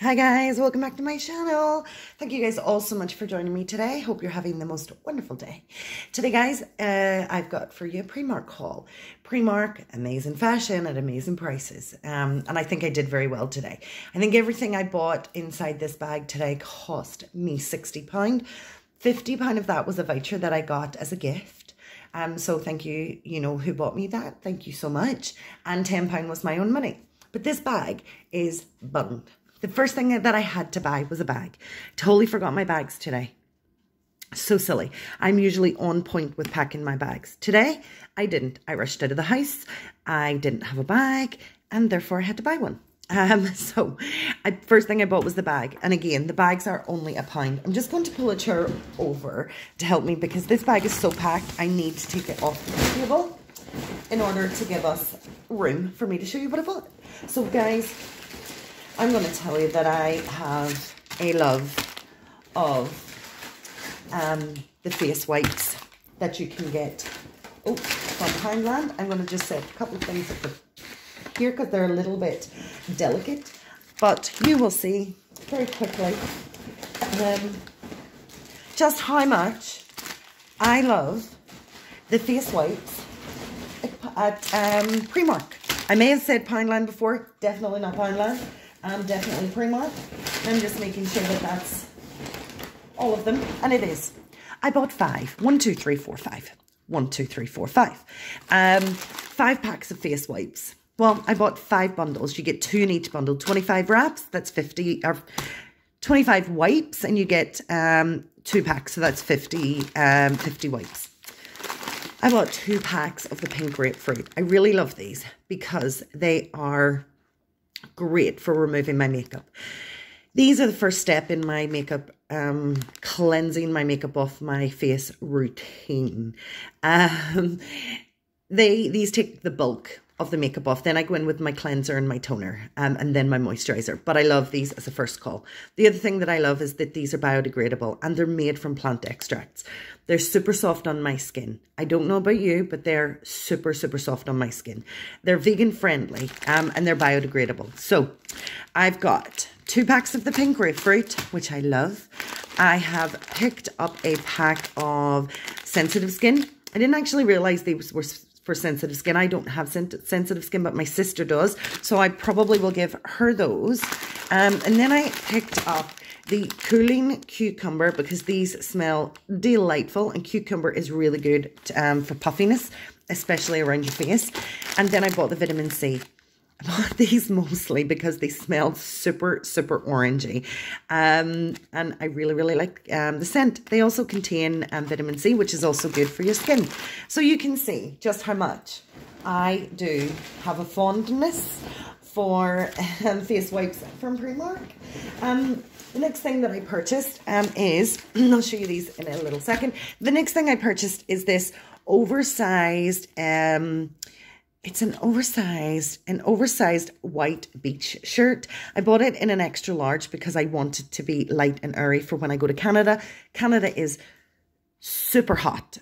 Hi guys, welcome back to my channel. Thank you guys all so much for joining me today. Hope you're having the most wonderful day. Today guys, I've got for you a Primark haul. Primark, amazing fashion at amazing prices. And I think I did very well today. I think everything I bought inside this bag today cost me £60. £50 of that was a voucher that I got as a gift. So thank you, who bought me that. Thank you so much. And £10 was my own money. But this bag is bunged. The first thing that I had to buy was a bag. Totally forgot my bags today. So silly. I'm usually on point with packing my bags. Today, I didn't. I rushed out of the house. I didn't have a bag, and therefore I had to buy one. First thing I bought was the bag. And again, the bags are only £1. I'm just going to pull a chair over to help me because this bag is so packed, I need to take it off the table in order to give us room for me to show you what I bought. So guys, I'm going to tell you that I have a love of the face wipes that you can get from Poundland. I'm going to just set a couple of things up here because they're a little bit delicate, but you will see very quickly just how much I love the face wipes at Primark. I may have said Poundland before, definitely not Poundland. Definitely Primark. I'm just making sure that that's all of them. And it is. I bought 5. 1, 2, 3, 4, 5. 1, 2, 3, 4, 5. 5 packs of face wipes. Well, I bought 5 bundles. You get 2 in each bundle. 25 wraps, that's 50. Or 25 wipes, and you get 2 packs. So that's 50 wipes. I bought 2 packs of the pink grapefruit. I really love these because they are great for removing my makeup. These are the first step in my makeup, cleansing my makeup off my face routine. These take the bulk of the makeup off. Then I go in with my cleanser and my toner, and then my moisturizer. But I love these as a first call. The other thing that I love is that these are biodegradable and they're made from plant extracts. They're super soft on my skin. I don't know about you, but they're super, super soft on my skin. They're vegan friendly, and they're biodegradable. So I've got 2 packs of the pink grapefruit, which I love. I have picked up a pack of sensitive skin. I didn't actually realize these were for sensitive skin. I don't have sensitive skin, but my sister does. So I probably will give her those. And then I picked up the cooling cucumber because these smell delightful, and cucumber is really good for puffiness, especially around your face. And then I bought the vitamin C. I bought these mostly because they smell super, super orangey. And I really, really like the scent. They also contain vitamin C, which is also good for your skin. So you can see just how much I do have a fondness for face wipes from Primark. The next thing that I purchased is, and I'll show you these in a little second. The next thing I purchased is this oversized, it's an oversized white beach shirt. I bought it in an extra large because I wanted to be light and airy for when I go to Canada. Canada is super hot,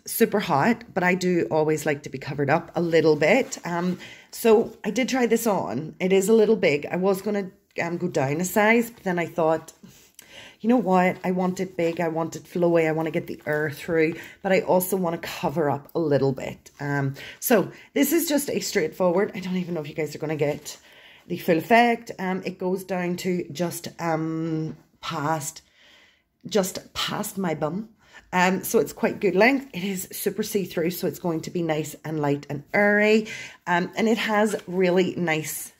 but I do always like to be covered up a little bit. So I did try this on. It is a little big. I was going to go down a size, but then I thought, you know what? I want it big. I want it flowy. I want to get the air through, but I also want to cover up a little bit. So this is just a straightforward. I don't even know if you guys are going to get the full effect. It goes down to just past my bum. So it's quite good length. It is super see-through, so it's going to be nice and light and airy. And it has really nice,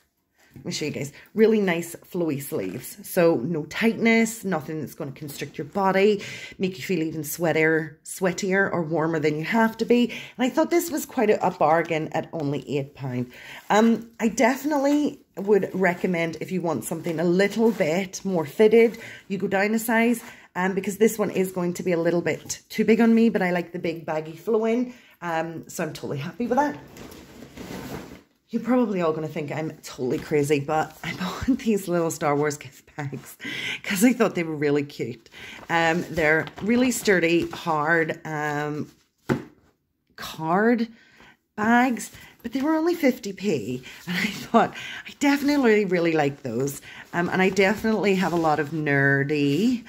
let me show you guys, really nice flowy sleeves. So no tightness, nothing that's going to constrict your body, make you feel even sweatier or warmer than you have to be. And I thought this was quite a bargain at only £8. I definitely would recommend, if you want something a little bit more fitted, you go down a size. Because this one is going to be a little bit too big on me, but I like the big baggy flowing. So I'm totally happy with that. You're probably all going to think I'm totally crazy, but I bought these little Star Wars gift bags because I thought they were really cute. They're really sturdy, hard card bags, but they were only 50p. And I thought, I definitely really like those. And I definitely have a lot of nerdy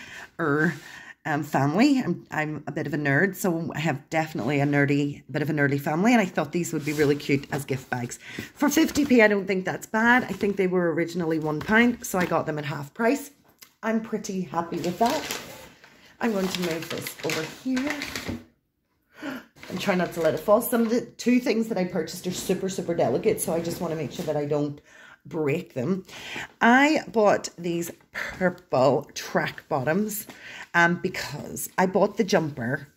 family. I'm a bit of a nerd, so I have definitely a bit of a nerdy family, and I thought these would be really cute as gift bags. For 50p, I don't think that's bad. I think they were originally £1, so I got them at half price. I'm pretty happy with that. I'm going to move this over here. And try not to let it fall. Some of the two things that I purchased are super, super delicate, so I just want to make sure that I don't break them. I bought these purple track bottoms because I bought the jumper,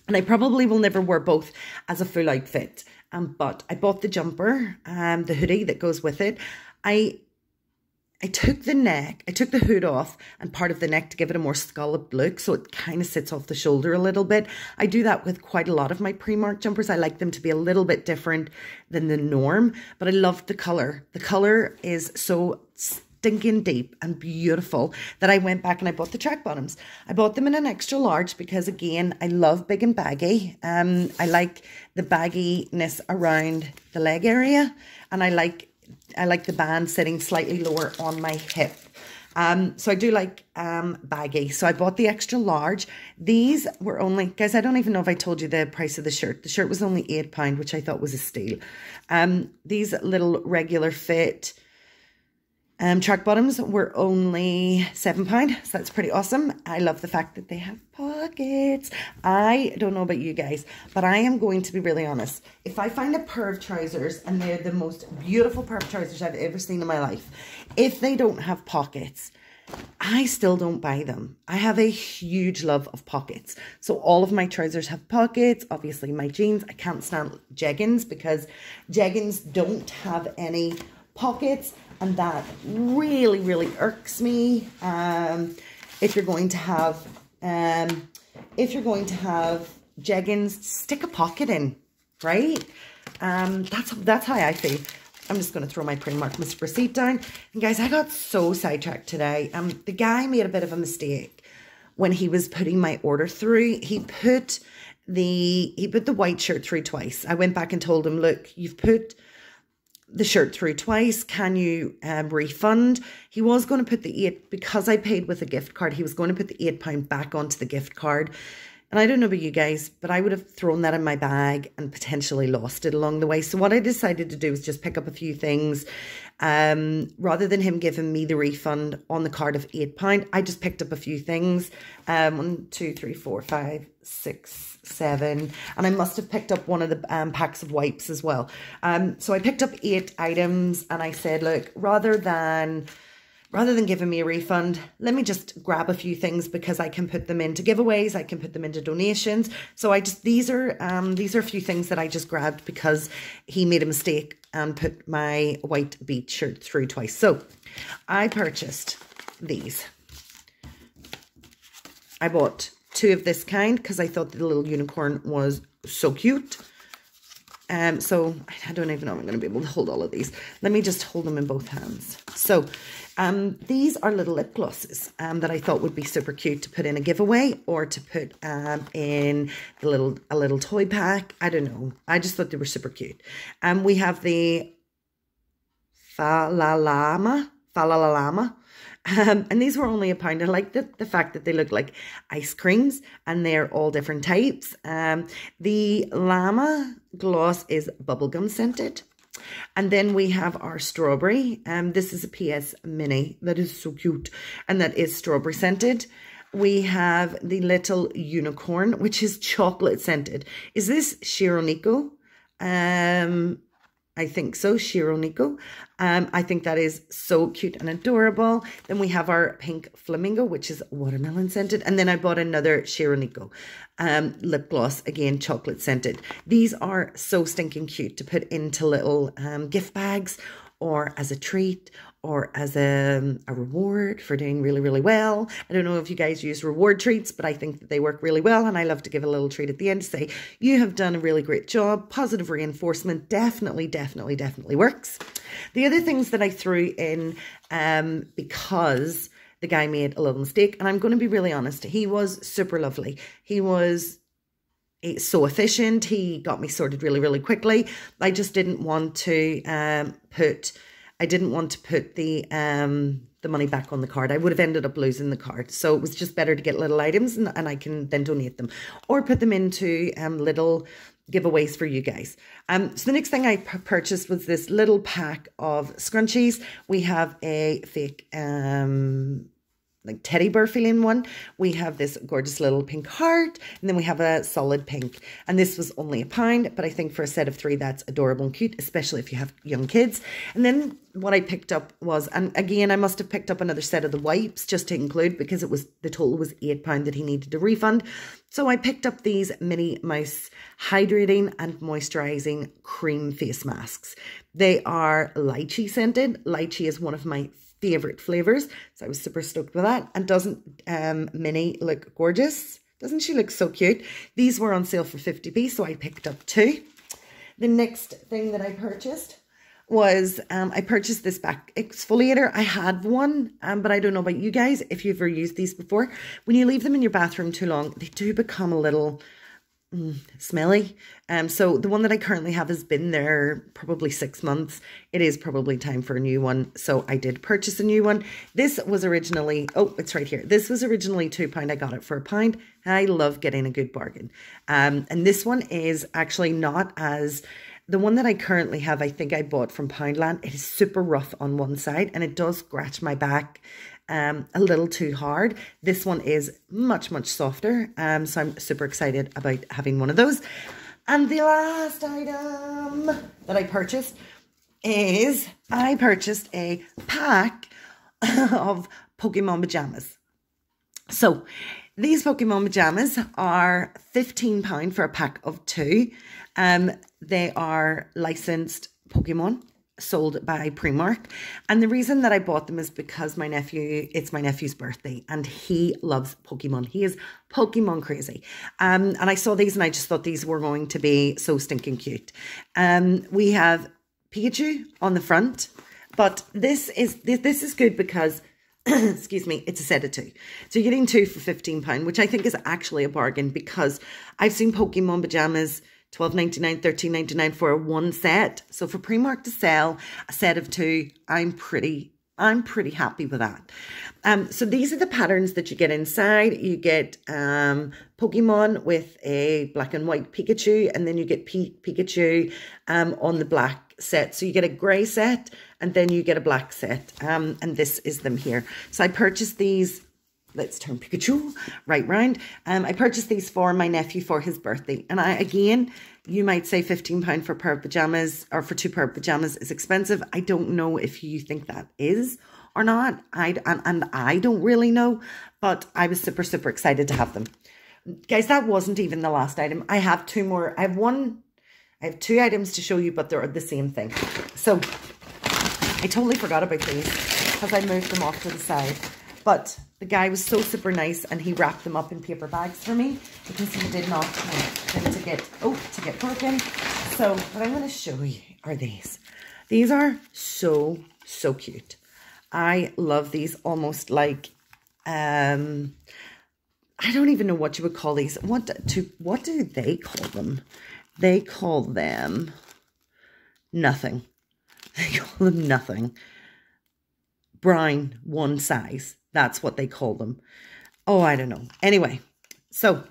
and I probably will never wear both as a full outfit, but I bought the jumper, the hoodie that goes with it. I took the hood off and part of the neck to give it a more scalloped look, so it kind of sits off the shoulder a little bit. I do that with quite a lot of my Primark jumpers. I like them to be a little bit different than the norm, but I loved the colour. The colour is so stinking deep and beautiful that I went back and I bought the track bottoms. I bought them in an extra large because, again, I love big and baggy. I like the bagginess around the leg area, and I like the band sitting slightly lower on my hip. So I do like baggy. So I bought the extra large. These were only, guys, I don't even know if I told you the price of the shirt. The shirt was only £8, which I thought was a steal. These little regular fit track bottoms were only £7, so that's pretty awesome. I love the fact that they have pockets. I don't know about you guys, but I am going to be really honest. If I find a pair of trousers, and they're the most beautiful pair of trousers I've ever seen in my life, if they don't have pockets, I still don't buy them. I have a huge love of pockets. So all of my trousers have pockets. Obviously my jeans, I can't stand jeggings because jeggings don't have any pockets. And that really, really irks me. If you're going to have jeggings, stick a pocket in, right? That's how I feel. I'm just going to throw my Primark Mr. Receipt down. And guys, I got so sidetracked today. The guy made a bit of a mistake when he was putting my order through. He put the white shirt through twice. I went back and told him, look, you've put the shirt through twice. Can you refund? He was going to put the because I paid with a gift card, he was going to put the £8 back onto the gift card. And I don't know about you guys, but I would have thrown that in my bag and potentially lost it along the way. So what I decided to do was just pick up a few things. Rather than him giving me the refund on the card of £8, I just picked up a few things. 1, 2, 3, 4, 5, 6, 7. And I must have picked up one of the packs of wipes as well. So I picked up 8 items, and I said, look, rather than giving me a refund, let me just grab a few things because I can put them into giveaways, I can put them into donations. So these are a few things that I just grabbed because he made a mistake and put my white beach shirt through twice. So I purchased these. I bought 2 of this kind because I thought the little unicorn was so cute. So I don't even know if I'm going to be able to hold all of these. Let me just hold them in both hands. So these are little lip glosses that I thought would be super cute to put in a giveaway or to put in a little toy pack. I don't know. I just thought they were super cute. We have the Falalama. And these were only £1. I like the fact that they look like ice creams and they're all different types. The llama gloss is bubblegum scented. And then we have our strawberry. This is a PS Mini that is so cute, and that is strawberry scented. We have the little unicorn, which is chocolate scented. Is this Shironiko? I think so, Shironiko. I think that is so cute and adorable. Then we have our pink flamingo, which is watermelon scented. And then I bought another Shironiko lip gloss, again, chocolate scented. These are so stinking cute to put into little gift bags or as a treat or as a reward for doing really, really well. I don't know if you guys use reward treats, but I think that they work really well. And I love to give a little treat at the end to say, you have done a really great job. Positive reinforcement definitely, definitely, definitely works. The other things that I threw in because the guy made a little mistake, and I'm going to be really honest, he was super lovely. He was so efficient. He got me sorted really, really quickly. I just didn't want to put the money back on the card. I would have ended up losing the card. So it was just better to get little items and I can then donate them or put them into little giveaways for you guys. So the next thing I purchased was this little pack of scrunchies. We have a fake like teddy bear feeling one. We have this gorgeous little pink heart, and then we have a solid pink. And this was only £1, but I think for a set of 3, that's adorable and cute, especially if you have young kids. And then what I picked up was, and again, I must have picked up another set of the wipes just to include, because the total was £8 that he needed to refund. So I picked up these Minnie Mouse hydrating and moisturizing cream face masks. They are lychee scented. Lychee is one of my favorite flavors, so I was super stoked with that. And doesn't Minnie look gorgeous? Doesn't she look so cute? These were on sale for 50p, so I picked up 2. The next thing that I purchased was I purchased this back exfoliator. I had one, but I don't know about you guys if you've ever used these before. When you leave them in your bathroom too long, they do become a little smelly. So the one that I currently have has been there probably 6 months. It is probably time for a new one. So I did purchase a new one. This was originally, oh, it's right here. This was originally £2. I got it for £1. I love getting a good bargain. And this one is actually not as, the one that I currently have, I think I bought from Poundland. It is super rough on one side and it does scratch my back a little too hard. This one is much, much softer. So I'm super excited about having one of those. And the last item that I purchased is I purchased a pack of Pokemon pajamas. So these Pokemon pajamas are £15 for a pack of 2. They are licensed Pokemon, sold by Primark. And the reason that I bought them is because it's my nephew's birthday and he loves Pokemon. He is Pokemon crazy. And I saw these and I just thought these were going to be so stinking cute. We have Pikachu on the front, but this is good because excuse me, it's a set of 2. So you're getting 2 for £15, which I think is actually a bargain because I've seen Pokemon pajamas $12.99, $13.99 for one set. So for Primark to sell a set of 2, I'm pretty happy with that. So these are the patterns that you get inside. You get Pokemon with a black and white Pikachu, and then you get Pikachu on the black set. So you get a grey set, and then you get a black set. And this is them here. So I purchased these. Let's turn Pikachu right round. I purchased these for my nephew for his birthday. And again, you might say £15 for a pair of pajamas or for 2 pair of pajamas is expensive. I don't know if you think that is or not. And I don't really know, but I was super, super excited to have them. Guys, that wasn't even the last item. I have 2 more. I have 2 items to show you, but they're the same thing. So I totally forgot about these because I moved them off to the side. But the guy was so super nice and he wrapped them up in paper bags for me because he did not want them to get broken. So what I'm going to show you are these. These are so, so cute. I love these almost like, I don't even know what you would call these. What do they call them? They call them nothing. They call them nothing. Brown, one size. That's what they call them. Oh, I don't know. Anyway, so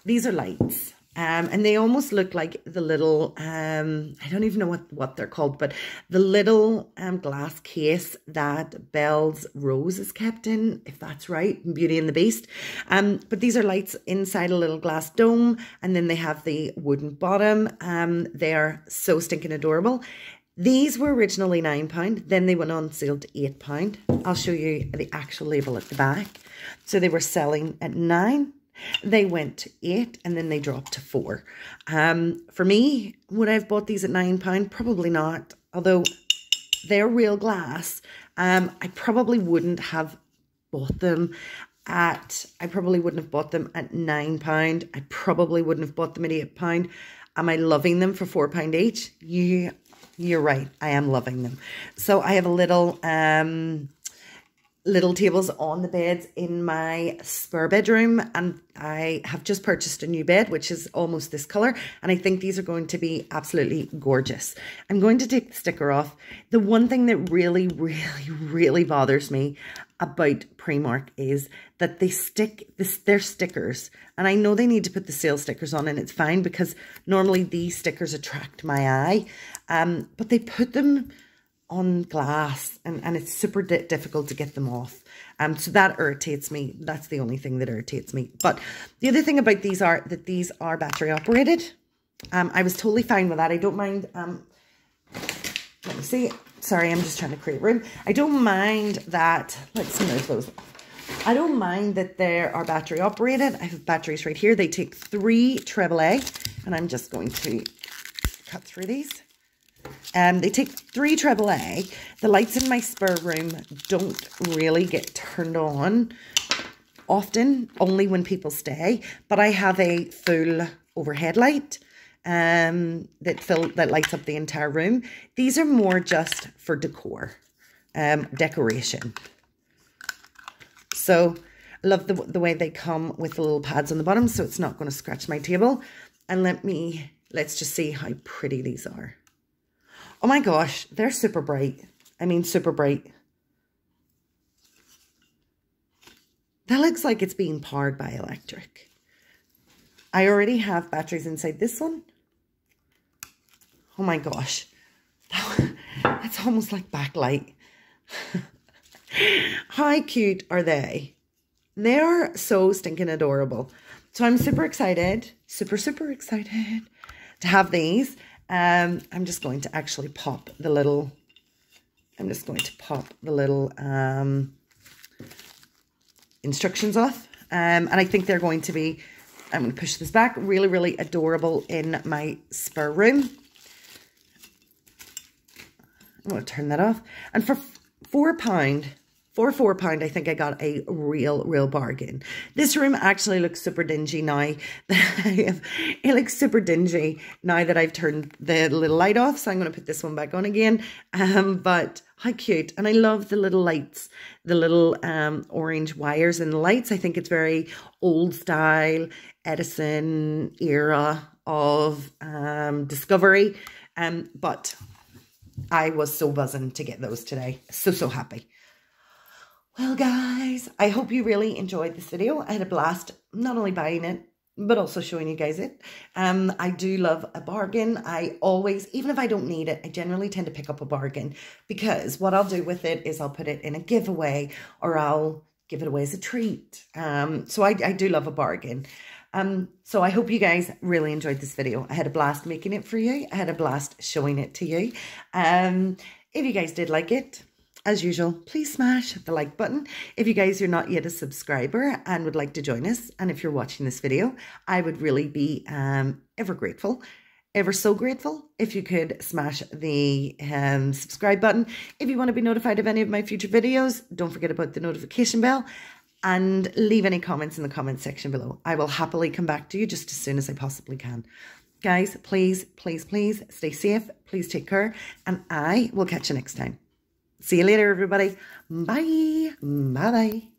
these are lights. And they almost look like the little, I don't even know what they're called, but the little glass case that Belle's Rose is kept in, if that's right, in Beauty and the Beast. But these are lights inside a little glass dome, and then they have the wooden bottom. They are so stinking adorable. These were originally £9, then they went on sale to £8. I'll show you the actual label at the back. So they were selling at £9, they went to £8, and then they dropped to £4. For me, would I have bought these at £9? Probably not, although they're real glass. I probably wouldn't have bought them at, I probably wouldn't have bought them at £9. I probably wouldn't have bought them at £8. Am I loving them for £4 each? You're right. I am loving them. So I have a little little tables on the beds in my spare bedroom, and I have just purchased a new bed which is almost this color, and I think these are going to be absolutely gorgeous. I'm going to take the sticker off. The one thing that really bothers me about Primark is that they stick their stickers, and I know they need to put the sale stickers on, and it's fine because normally these stickers attract my eye, but they put them on glass, and it's super difficult to get them off. So that irritates me. That's the only thing that irritates me. But the other thing about these are that these are battery operated. I was totally fine with that. I don't mind. Let me see. Sorry, I'm just trying to create room. I don't mind that. Let's move those. I don't mind that they are battery operated. I have batteries right here. They take 3 AAA, and I'm just going to cut through these. They take 3 AAA. The lights in my spare room don't really get turned on often, only when people stay. But I have a full overhead light that lights up the entire room. These are more just for decor, decoration. So I love the way they come with the little pads on the bottom, so it's not going to scratch my table. And let's just see how pretty these are. Oh my gosh, they're super bright. I mean, super bright. That looks like it's being powered by electric. I already have batteries inside this one. Oh my gosh. That's almost like backlight. How cute are they? They are so stinking adorable. So I'm super excited, super excited to have these. I'm just going to actually pop the little, instructions off. And I think they're going to be, I'm going to push this back, really adorable in my spare room. I'm going to turn that off. And for £4, I think I got a real bargain. This room actually looks super dingy now. It looks super dingy now that I've turned the little light off. So I'm going to put this one back on again. But how cute. And I love the little lights, the little orange wires in the lights. I think it's very old style, Edison era of Discovery. But I was so buzzing to get those today. So happy. Well, guys, I hope you really enjoyed this video. I had a blast not only buying it, but also showing you guys it. I do love a bargain. I always, even if I don't need it, I generally tend to pick up a bargain, because what I'll do with it is I'll put it in a giveaway, or I'll give it away as a treat. So I do love a bargain. So I hope you guys really enjoyed this video. I had a blast making it for you. I had a blast showing it to you. If you guys did like it, as usual, please smash the like button. If you guys are not yet a subscriber and would like to join us, and if you're watching this video, I would really be ever grateful, ever so grateful, if you could smash the subscribe button. If you want to be notified of any of my future videos, don't forget about the notification bell, and leave any comments in the comment section below. I will happily come back to you just as soon as I possibly can. Guys, please stay safe. Please take care, and I will catch you next time. See you later, everybody. Bye. Bye-bye.